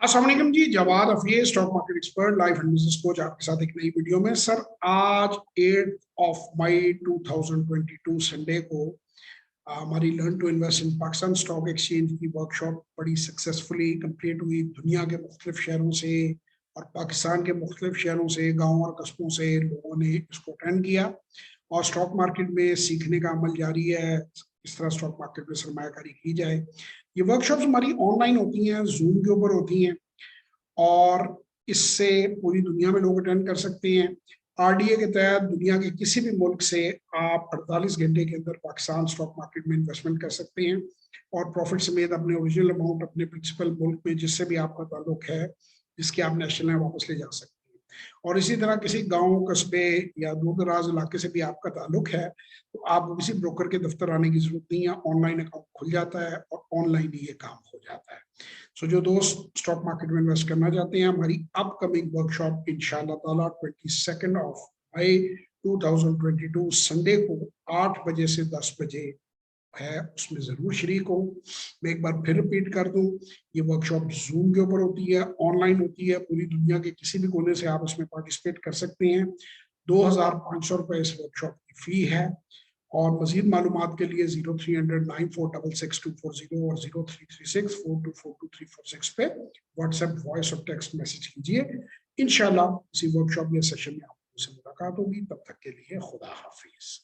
السلام علیکم جی، Jawad Afia stock market expert life and business coach آپ کے ساتھ ایک نئی ویڈیو میں. سر آج 8 مئی 2022 سنڈے کو ہماری learn to invest in Pakistan stock exchange کی ورکشاپ بڑی سکسیسفلی کمپلیٹ ہوئی. دنیا کے مختلف شہروں سے اور پاکستان کے مختلف شہروں سے، گاؤں اور قصبوں سے لوگوں نے اس کو اٹینڈ کیا اور اسٹاک مارکیٹ میں سیکھنے کا عمل جاری ہے. اس طرح اسٹاک مارکیٹ میں سرمایہ کاری کی جائے. یہ ورکشاپس ہماری آن لائن ہوتی ہیں، زوم کے اوپر ہوتی ہیں اور اس سے پوری دنیا میں لوگ اٹینڈ کر سکتے ہیں. آر ڈی اے کے تحت دنیا کے کسی بھی ملک سے آپ 48 گھنٹے کے اندر پاکستان اسٹاک مارکیٹ میں انویسٹمنٹ کر سکتے ہیں اور پروفٹ سمیت اپنے اوریجنل اماؤنٹ اپنے پرنسپل ملک میں جس سے بھی آپ کا تعلق ہے، جس کے آپ نیشنل ہیں، واپس لے جا سکتے ہیں. اور اسی طرح کسی گاؤں، قصبے یا دور دراز علاقے سے بھی آپ کا تعلق ہے تو آپ کو کسی بروکر کے دفتر آنے کی ضرورت نہیں ہے. آن لائن اکاؤنٹ کھل جاتا ہے اور آن لائن ہی یہ کام ہو جاتا ہے. سو جو دوست اسٹاک مارکیٹ میں انویسٹ کرنا چاہتے ہیں، ہماری اپ کمنگ ورکشاپ انشاءاللہ تعالیٰ 22 مئی 2022 سنڈے کو 8 بجے سے 10 بجے ہے، اس میں ضرور شریک ہوں. میں ایک بار پھر رپیٹ کر دوں، یہ ورکشاپ زوم کے اوپر ہوتی ہے، آن لائن ہوتی ہے. پوری دنیا کے کسی بھی کونے سے آپ اس میں پارٹیسپیٹ کر سکتے ہیں. 2500 روپے اس ورکشاپ کی فی ہے اور مزید معلومات کے لیے 0300966240 اور 033642422346 پہ واٹس ایپ وائس اور ٹیکسٹ میسج کیجیے. انشاءاللہ اسی ورکشاپ یا سیشن میں آپ سے ملاقات ہوگی. تب تک کے لیے خدا حافظ.